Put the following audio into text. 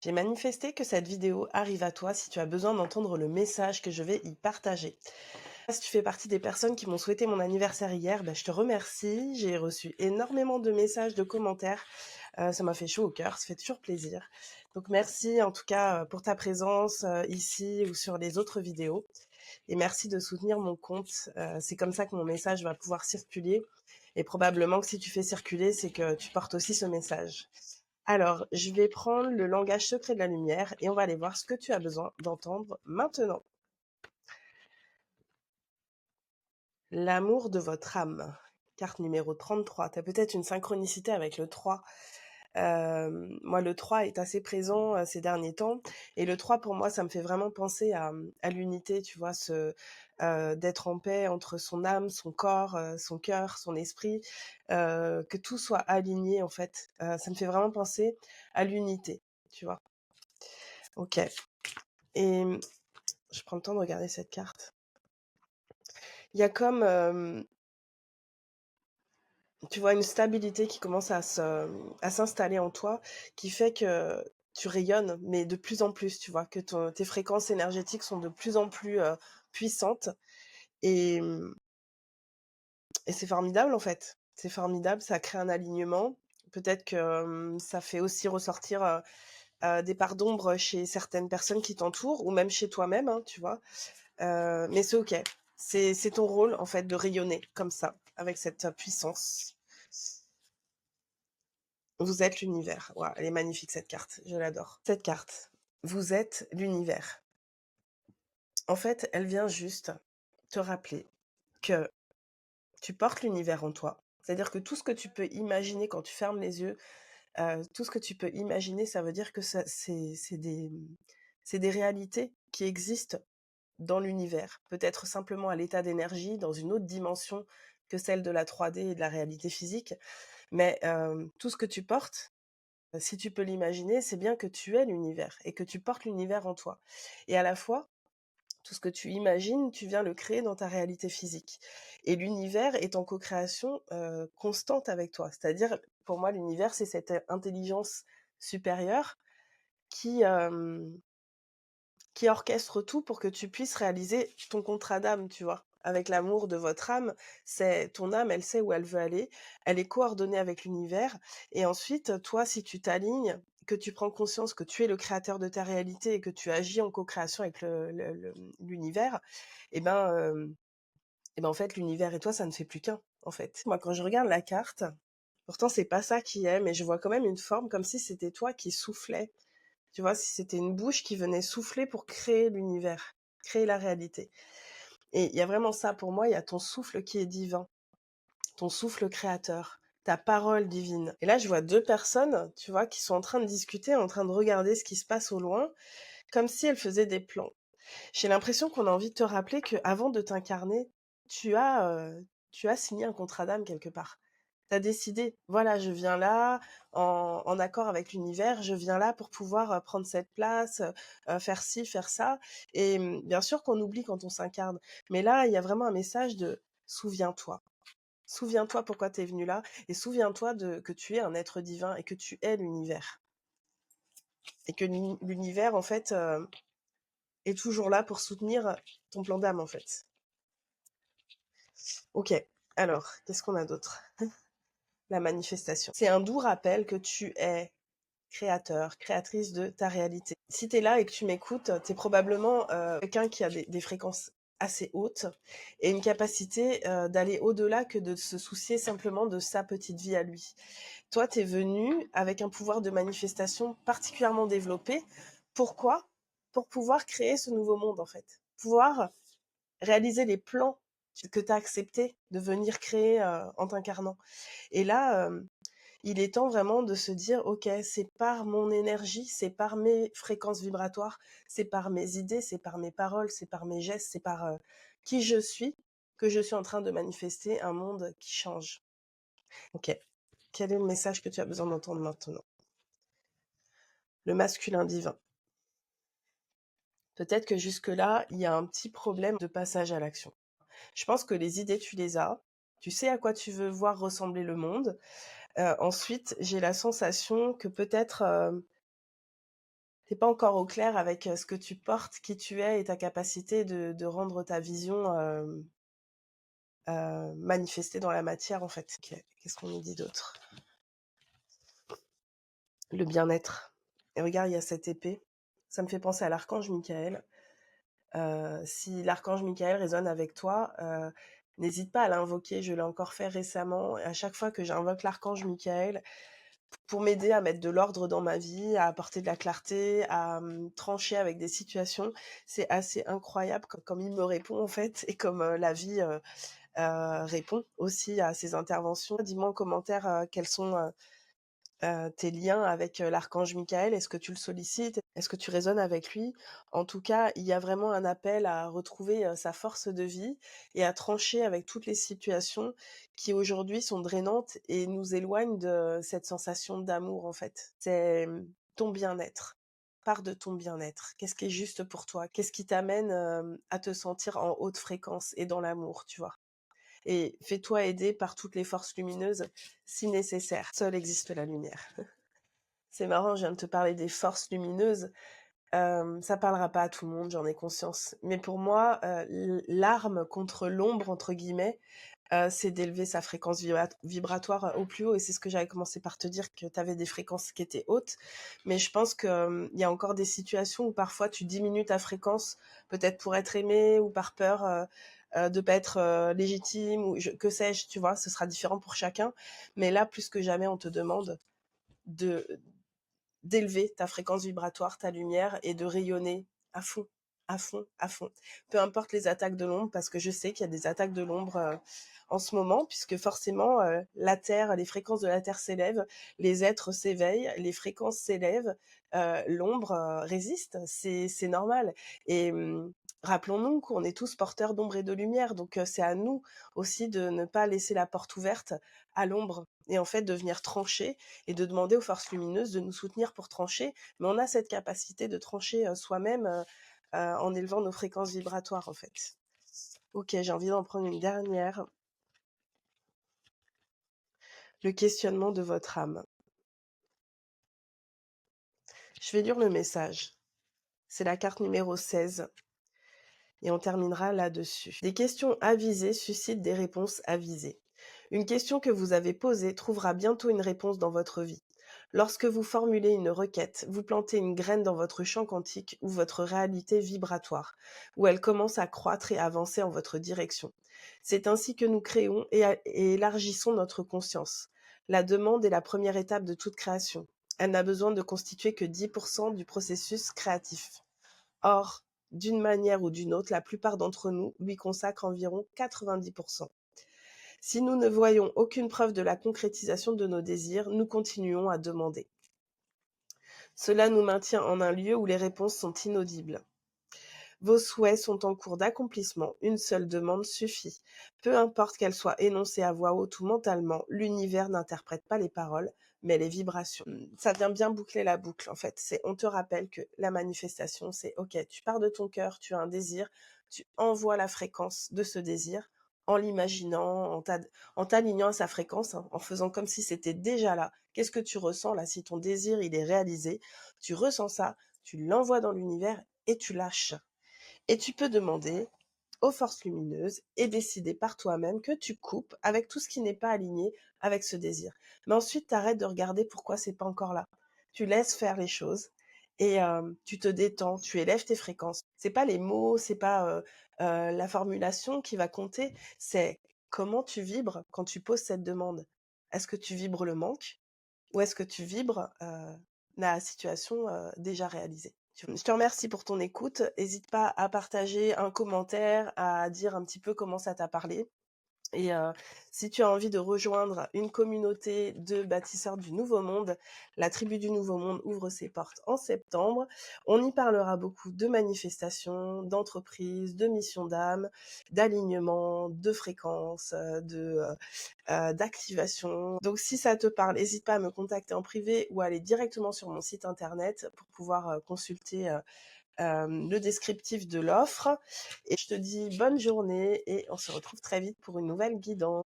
J'ai manifesté que cette vidéo arrive à toi si tu as besoin d'entendre le message que je vais y partager. Si tu fais partie des personnes qui m'ont souhaité mon anniversaire hier, je te remercie. J'ai reçu énormément de messages, de commentaires. Ça m'a fait chaud au cœur, ça fait toujours plaisir. Donc merci en tout cas pour ta présence ici ou sur les autres vidéos. Et merci de soutenir mon compte. C'est comme ça que mon message va pouvoir circuler. Et probablement que si tu fais circuler, c'est que tu portes aussi ce message. Alors, je vais prendre le langage secret de la lumière et on va aller voir ce que tu as besoin d'entendre maintenant. L'amour de votre âme. Carte numéro 33. Tu as peut-être une synchronicité avec le 3. Moi, le 3 est assez présent ces derniers temps. Et le 3, pour moi, ça me fait vraiment penser à l'unité, tu vois, d'être en paix entre son âme, son corps, son cœur, son esprit, que tout soit aligné, en fait. Ça me fait vraiment penser à l'unité, tu vois. Ok. Et je prends le temps de regarder cette carte. Il y a comme, tu vois, une stabilité qui commence à s'installer en toi, qui fait que tu rayonnes, mais de plus en plus, tu vois, que tes fréquences énergétiques sont de plus en plus puissantes. Et, et c'est formidable, en fait. C'est formidable, ça crée un alignement. Peut-être que ça fait aussi ressortir des parts d'ombre chez certaines personnes qui t'entourent, ou même chez toi-même, hein, tu vois. Mais c'est OK. C'est ton rôle, en fait, de rayonner comme ça, avec cette puissance. Vous êtes l'univers. Waouh, elle est magnifique cette carte, je l'adore. Cette carte, vous êtes l'univers. En fait, elle vient juste te rappeler que tu portes l'univers en toi. C'est-à-dire que tout ce que tu peux imaginer quand tu fermes les yeux, tout ce que tu peux imaginer, ça veut dire que c'est des réalités qui existent dans l'univers. Peut-être simplement à l'état d'énergie, dans une autre dimension que celle de la 3D et de la réalité physique. Mais tout ce que tu portes, si tu peux l'imaginer, c'est bien que tu es l'univers et que tu portes l'univers en toi. Et à la fois, tout ce que tu imagines, tu viens le créer dans ta réalité physique. Et l'univers est en co-création constante avec toi. C'est-à-dire, pour moi, l'univers, c'est cette intelligence supérieure qui, qui orchestre tout pour que tu puisses réaliser ton contrat d'âme, tu vois? Avec l'amour de votre âme, c'est ton âme, elle sait où elle veut aller, elle est coordonnée avec l'univers et ensuite, toi, si tu t'alignes, que tu prends conscience que tu es le créateur de ta réalité et que tu agis en co-création avec l'univers et ben, en fait, l'univers et toi, ça ne fait plus qu'un, en fait. Moi, quand je regarde la carte, pourtant c'est pas ça qui est, mais je vois quand même une forme comme si c'était toi qui soufflais. Tu vois, si c'était une bouche qui venait souffler pour créer l'univers, créer la réalité. Et il y a vraiment ça pour moi, il y a ton souffle qui est divin, ton souffle créateur, ta parole divine. Et là, je vois 2 personnes, tu vois, qui sont en train de discuter, en train de regarder ce qui se passe au loin, comme si elles faisaient des plans. J'ai l'impression qu'on a envie de te rappeler qu'avant de t'incarner, tu as signé un contrat d'âme quelque part. Tu as décidé: «Voilà, je viens là en accord avec l'univers, je viens là pour pouvoir, prendre cette place, faire ci, faire ça» et bien sûr qu'on oublie quand on s'incarne, mais là, il y a vraiment un message de: «Souviens-toi. Souviens-toi pourquoi tu es venu là et souviens-toi de que tu es un être divin et que tu es l'univers et que l'univers, en fait, est toujours là pour soutenir ton plan d'âme, en fait. OK, alors, qu'est-ce qu'on a d'autre? La manifestation. C'est un doux rappel que tu es créateur, créatrice de ta réalité. Si tu es là et que tu m'écoutes, tu es probablement quelqu'un qui a des fréquences assez hautes et une capacité d'aller au-delà que de se soucier simplement de sa petite vie à lui. Toi, tu es venu avec un pouvoir de manifestation particulièrement développé. Pourquoi? Pour pouvoir créer ce nouveau monde, en fait. Pouvoir réaliser les plans que tu as accepté de venir créer en t'incarnant. Et là, il est temps vraiment de se dire: «OK, c'est par mon énergie, c'est par mes fréquences vibratoires, c'est par mes idées, c'est par mes paroles, c'est par mes gestes, c'est par, qui je suis, que je suis en train de manifester un monde qui change». OK. Quel est le message que tu as besoin d'entendre maintenant? Le masculin divin. Peut-être que jusque-là, il y a un petit problème de passage à l'action. Je pense que les idées, tu les as. Tu sais à quoi tu veux voir ressembler le monde. Ensuite, j'ai la sensation que peut-être, Tu pas encore au clair avec, ce que tu portes, qui tu es et ta capacité de rendre ta vision, manifestée dans la matière, en fait. OK, qu'est-ce qu'on nous dit d'autre? Le bien-être. Et regarde, il y a cette épée. Ça me fait penser à l'archange Michael. Si l'archange Michael résonne avec toi, n'hésite pas à l'invoquer. Je l'ai encore fait récemment. Et à chaque fois que j'invoque l'archange Michael pour m'aider à mettre de l'ordre dans ma vie, à apporter de la clarté, à trancher avec des situations, c'est assez incroyable comme il me répond en fait et comme la vie répond aussi à ces interventions. Dis-moi en commentaire quels sont tes liens avec, l'archange Michael. Est-ce que tu le sollicites? Est-ce que tu résonnes avec lui? En tout cas, il y a vraiment un appel à retrouver, sa force de vie et à trancher avec toutes les situations qui aujourd'hui sont drainantes et nous éloignent de cette sensation d'amour, en fait. C'est, ton bien-être. Part de ton bien-être. Qu'est-ce qui est juste pour toi? Qu'est-ce qui t'amène, à te sentir en haute fréquence et dans l'amour, tu vois? Et fais-toi aider par toutes les forces lumineuses si nécessaire. Seule existe la lumière. C'est marrant, je viens de te parler des forces lumineuses. Ça parlera pas à tout le monde, j'en ai conscience. Mais pour moi, l'arme contre «l'ombre» entre guillemets, c'est d'élever sa fréquence vibratoire au plus haut et c'est ce que j'avais commencé par te dire que tu avais des fréquences qui étaient hautes. Mais je pense que, il y a encore des situations où parfois tu diminues ta fréquence, peut-être pour être aimé ou par peur, de pas être, légitime ou que sais-je, tu vois? Ce sera différent pour chacun. Mais là, plus que jamais, on te demande de d'élever ta fréquence vibratoire, ta lumière et de rayonner à fond, à fond, à fond. Peu importe les attaques de l'ombre, parce que je sais qu'il y a des attaques de l'ombre en ce moment, puisque forcément la Terre, les fréquences de la Terre s'élèvent, les êtres s'éveillent, les fréquences s'élèvent, l'ombre résiste, c'est normal. Et rappelons-nous qu'on est tous porteurs d'ombre et de lumière, donc c'est à nous aussi de ne pas laisser la porte ouverte à l'ombre et en fait de venir trancher et de demander aux forces lumineuses de nous soutenir pour trancher. Mais on a cette capacité de trancher soi-même en élevant nos fréquences vibratoires, en fait. Ok, j'ai envie d'en prendre une dernière. Le questionnement de votre âme. Je vais lire le message. C'est la carte numéro 16. Et on terminera là-dessus. Des questions avisées suscitent des réponses avisées. Une question que vous avez posée trouvera bientôt une réponse dans votre vie. Lorsque vous formulez une requête, vous plantez une graine dans votre champ quantique ou votre réalité vibratoire, où elle commence à croître et avancer en votre direction. C'est ainsi que nous créons et élargissons notre conscience. La demande est la première étape de toute création. Elle n'a besoin de constituer que 10% du processus créatif. Or, d'une manière ou d'une autre, la plupart d'entre nous lui consacrent environ 90%. Si nous ne voyons aucune preuve de la concrétisation de nos désirs, nous continuons à demander. Cela nous maintient en un lieu où les réponses sont inaudibles. Vos souhaits sont en cours d'accomplissement, une seule demande suffit. Peu importe qu'elle soit énoncée à voix haute ou mentalement, l'univers n'interprète pas les paroles, mais les vibrations. Ça vient bien boucler la boucle, en fait. On te rappelle que la manifestation, c'est OK, tu pars de ton cœur, tu as un désir, tu envoies la fréquence de ce désir en l'imaginant, en t'alignant à sa fréquence, hein, en faisant comme si c'était déjà là. Qu'est-ce que tu ressens là? Si ton désir, il est réalisé, tu ressens ça, tu l'envoies dans l'univers et tu lâches. Et tu peux demander aux forces lumineuses et décider par toi-même que tu coupes avec tout ce qui n'est pas aligné avec ce désir. Mais ensuite, tu arrêtes de regarder pourquoi c'est pas encore là. Tu laisses faire les choses et tu te détends, tu élèves tes fréquences. C'est pas les mots, c'est pas la formulation qui va compter, c'est comment tu vibres quand tu poses cette demande. Est-ce que tu vibres le manque ou est-ce que tu vibres la situation déjà réalisée? Je te remercie pour ton écoute. Hésite pas à partager un commentaire, à dire un petit peu comment ça t'a parlé. Et si tu as envie de rejoindre une communauté de bâtisseurs du Nouveau Monde, la tribu du Nouveau Monde ouvre ses portes en septembre. On y parlera beaucoup de manifestations, d'entreprises, de missions d'âme, d'alignement, de fréquences, d'activation. Donc si ça te parle, n'hésite pas à me contacter en privé ou à aller directement sur mon site internet pour pouvoir consulter le descriptif de l'offre. Et je te dis bonne journée et on se retrouve très vite pour une nouvelle guidance.